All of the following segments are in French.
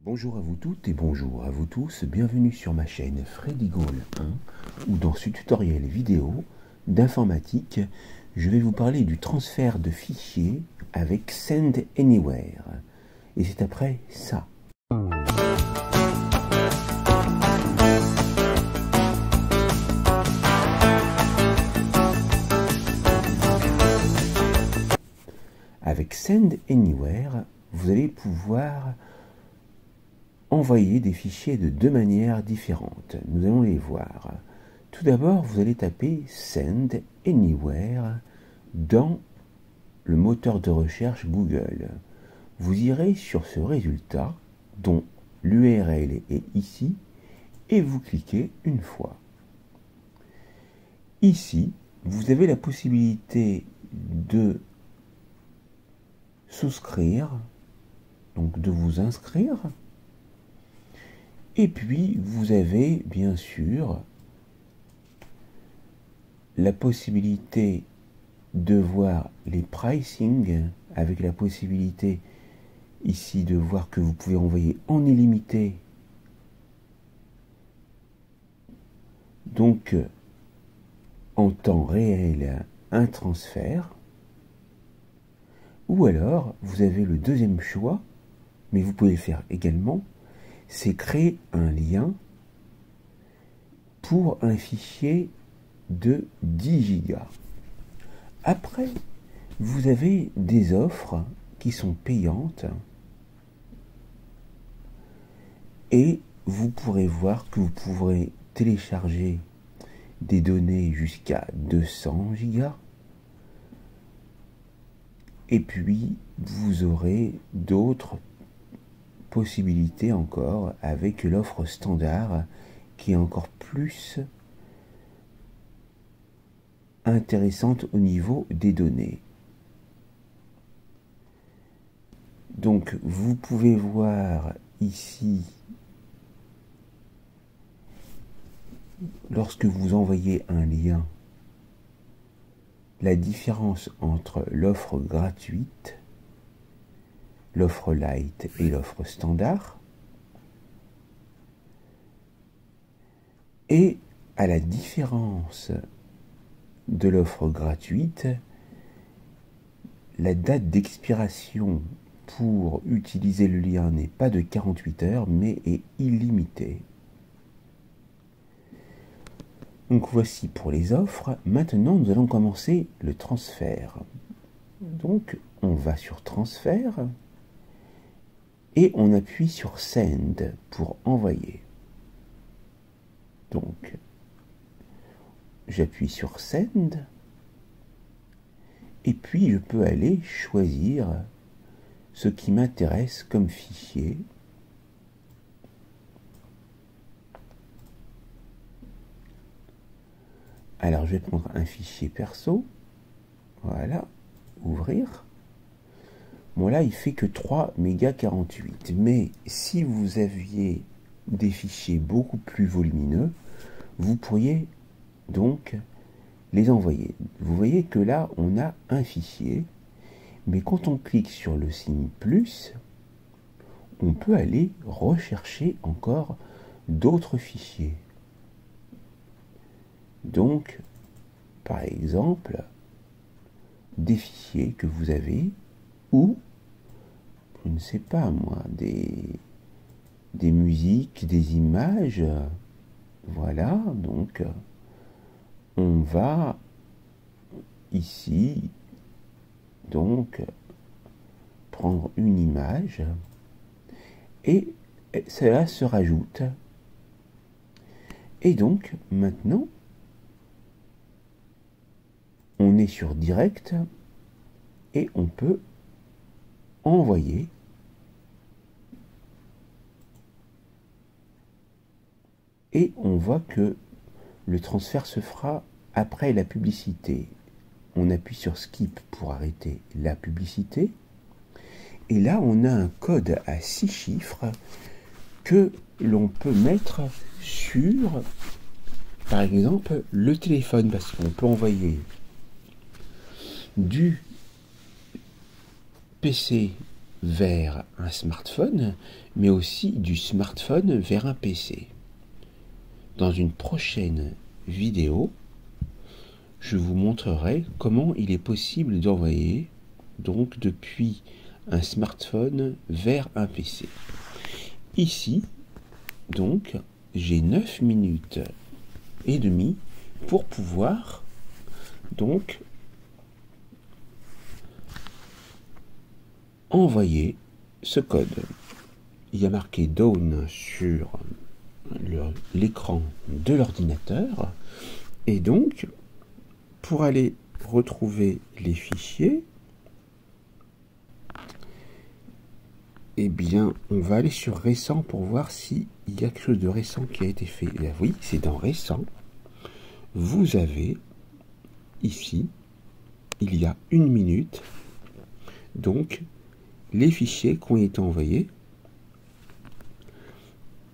Bonjour à vous toutes et bonjour à vous tous, bienvenue sur ma chaîne Freddy Gall 1 où dans ce tutoriel vidéo d'informatique, je vais vous parler du transfert de fichiers avec Send Anywhere. Et c'est après ça. Avec Send Anywhere, vous allez pouvoir envoyer des fichiers de deux manières différentes. Nous allons les voir. Tout d'abord, vous allez taper Send Anywhere dans le moteur de recherche Google. Vous irez sur ce résultat, dont l'URL est ici, et vous cliquez une fois. Ici, vous avez la possibilité de souscrire, donc de vous inscrire. Et puis, vous avez bien sûr la possibilité de voir les pricing, avec la possibilité ici de voir que vous pouvez envoyer en illimité. Donc, en temps réel, un transfert. Ou alors, vous avez le deuxième choix, mais vous pouvez le faire également, c'est créer un lien pour un fichier de 10 gigas. Après, vous avez des offres qui sont payantes et vous pourrez voir que vous pourrez télécharger des données jusqu'à 200 gigas. Et puis, vous aurez d'autres possibilités encore avec l'offre standard qui est encore plus intéressante au niveau des données. Donc vous pouvez voir ici, lorsque vous envoyez un lien, la différence entre l'offre gratuite, l'offre light et l'offre standard. Et à la différence de l'offre gratuite, la date d'expiration pour utiliser le lien n'est pas de 48 heures, mais est illimitée. Donc voici pour les offres. Maintenant, nous allons commencer le transfert. Donc, on va sur transfert. Et on appuie sur Send pour envoyer. Donc, j'appuie sur Send. Et puis, je peux aller choisir ce qui m'intéresse comme fichier. Alors, je vais prendre un fichier perso. Voilà. Ouvrir. Bon là, il fait que 3 mégas 48. Mais si vous aviez des fichiers beaucoup plus volumineux, vous pourriez donc les envoyer. Vous voyez que là, on a un fichier. Mais quand on clique sur le signe plus, on peut aller rechercher encore d'autres fichiers. Donc, par exemple, des fichiers que vous avez ou je ne sais pas moi, des musiques, des images. Voilà, donc on va ici donc prendre une image et cela se rajoute. Et donc maintenant on est sur direct et on peut envoyer. Et on voit que le transfert se fera après la publicité. On appuie sur Skip pour arrêter la publicité. Et là, on a un code à 6 chiffres que l'on peut mettre sur, par exemple, le téléphone. Parce qu'on peut envoyer du PC vers un smartphone, mais aussi du smartphone vers un PC. Dans une prochaine vidéo, je vous montrerai comment il est possible d'envoyer donc depuis un smartphone vers un PC. Ici, donc, j'ai 9 minutes et demie pour pouvoir donc envoyer ce code. Il y a marqué Down sur l'écran de l'ordinateur, et donc pour aller retrouver les fichiers, eh bien on va aller sur récent pour voir s'il y a quelque chose de récent qui a été fait. Et oui, c'est dans récent. Vous avez ici, il y a 1 minute, donc les fichiers qui ont été envoyés,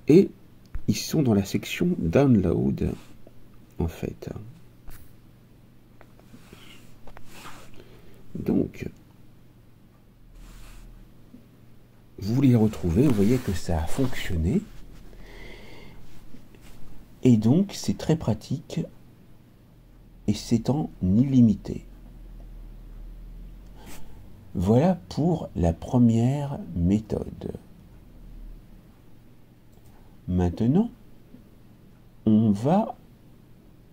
et ils sont dans la section Download en fait. Donc vous les retrouvez, vous voyez que ça a fonctionné, et donc c'est très pratique et c'est en illimité. Voilà pour la première méthode. Maintenant, on va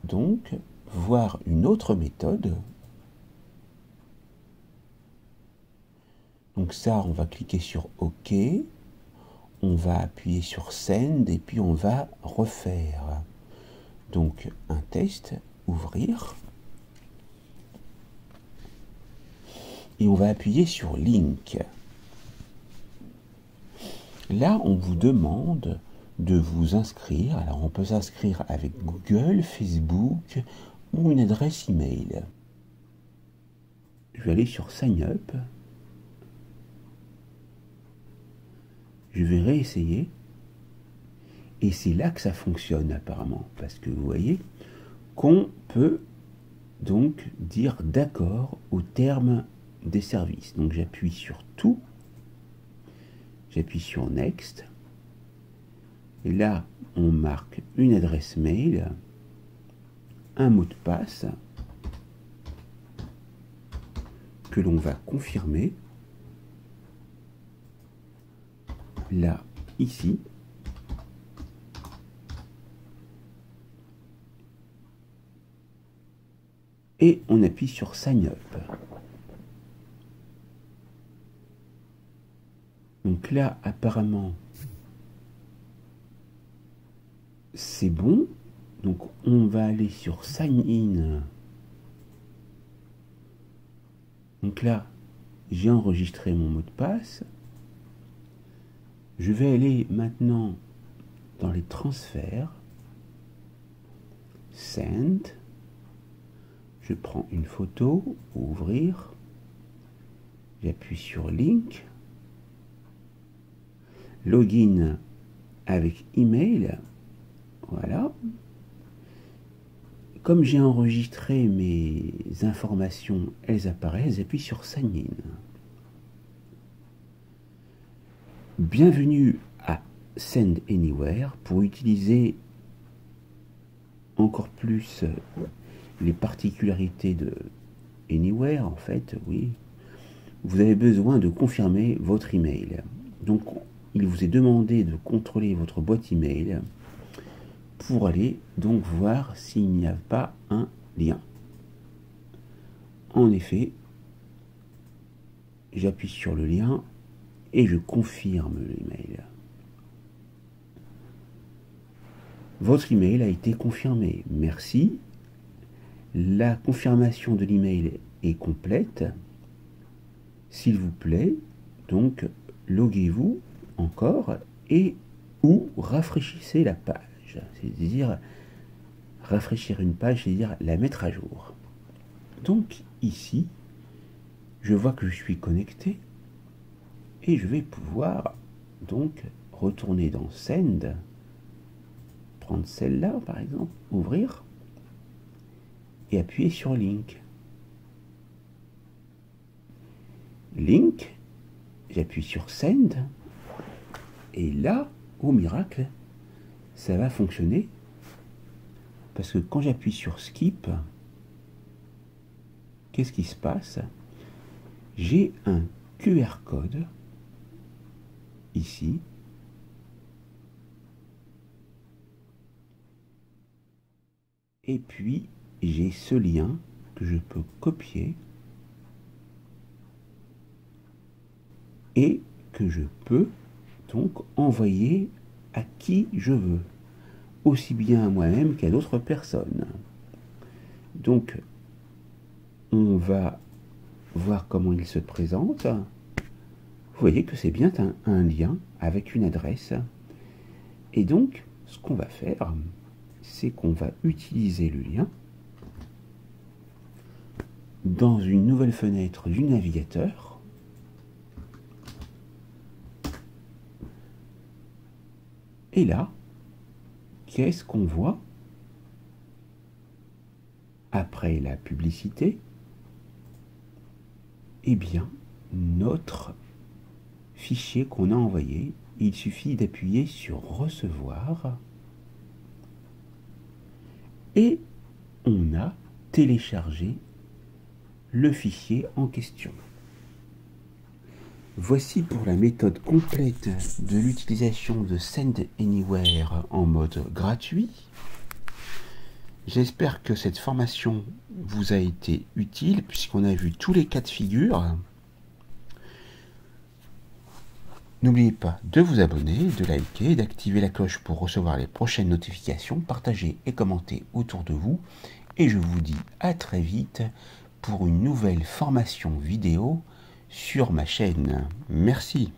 donc voir une autre méthode. Donc ça, on va cliquer sur OK, on va appuyer sur Send et puis on va refaire donc un test, ouvrir, et on va appuyer sur Link. Là, on vous demande de vous inscrire. Alors, on peut s'inscrire avec Google, Facebook ou une adresse email. Je vais aller sur Sign Up. Je vais réessayer. Et c'est là que ça fonctionne apparemment. Parce que vous voyez qu'on peut donc dire d'accord au terme des services. Donc j'appuie sur tout. J'appuie sur Next. Et là, on marque une adresse mail, un mot de passe que l'on va confirmer. Là, ici. Et on appuie sur Sign Up. Donc là, apparemment, c'est bon. Donc on va aller sur Sign In. Donc là, j'ai enregistré mon mot de passe. Je vais aller maintenant dans les transferts. Send. Je prends une photo, ouvrir. J'appuie sur Link. Login avec email. Voilà. Comme j'ai enregistré mes informations, elles apparaissent. J'appuie sur Sign In. Bienvenue à Send Anywhere. Pour utiliser encore plus les particularités de Anywhere, en fait, oui, vous avez besoin de confirmer votre email. Donc, il vous est demandé de contrôler votre boîte email pour aller donc voir s'il n'y a pas un lien. En effet, j'appuie sur le lien et je confirme l'email. Votre email a été confirmé. Merci. La confirmation de l'email est complète. S'il vous plaît, donc, loguez-vous encore et ou rafraîchissez la page. C'est-à-dire, rafraîchir une page, c'est-à-dire la mettre à jour. Donc, ici, je vois que je suis connecté et je vais pouvoir donc retourner dans Send, prendre celle-là par exemple, ouvrir et appuyer sur Link. Link, j'appuie sur Send, et là, au miracle, ça va fonctionner, parce que quand j'appuie sur Skip, qu'est-ce qui se passe? J'ai un QR code, ici, et puis j'ai ce lien que je peux copier, et que je peux donc envoyer à qui je veux, aussi bien à moi-même qu'à d'autres personnes. Donc, on va voir comment il se présente. Vous voyez que c'est bien un lien avec une adresse. Et donc, ce qu'on va faire, c'est qu'on va utiliser le lien dans une nouvelle fenêtre du navigateur. Et là, qu'est-ce qu'on voit après la publicité? Eh bien, notre fichier qu'on a envoyé, il suffit d'appuyer sur Recevoir et on a téléchargé le fichier en question. Voici pour la méthode complète de l'utilisation de Send Anywhere en mode gratuit. J'espère que cette formation vous a été utile puisqu'on a vu tous les cas de figure. N'oubliez pas de vous abonner, de liker, d'activer la cloche pour recevoir les prochaines notifications, partager et commenter autour de vous. Et je vous dis à très vite pour une nouvelle formation vidéo sur ma chaîne. Merci.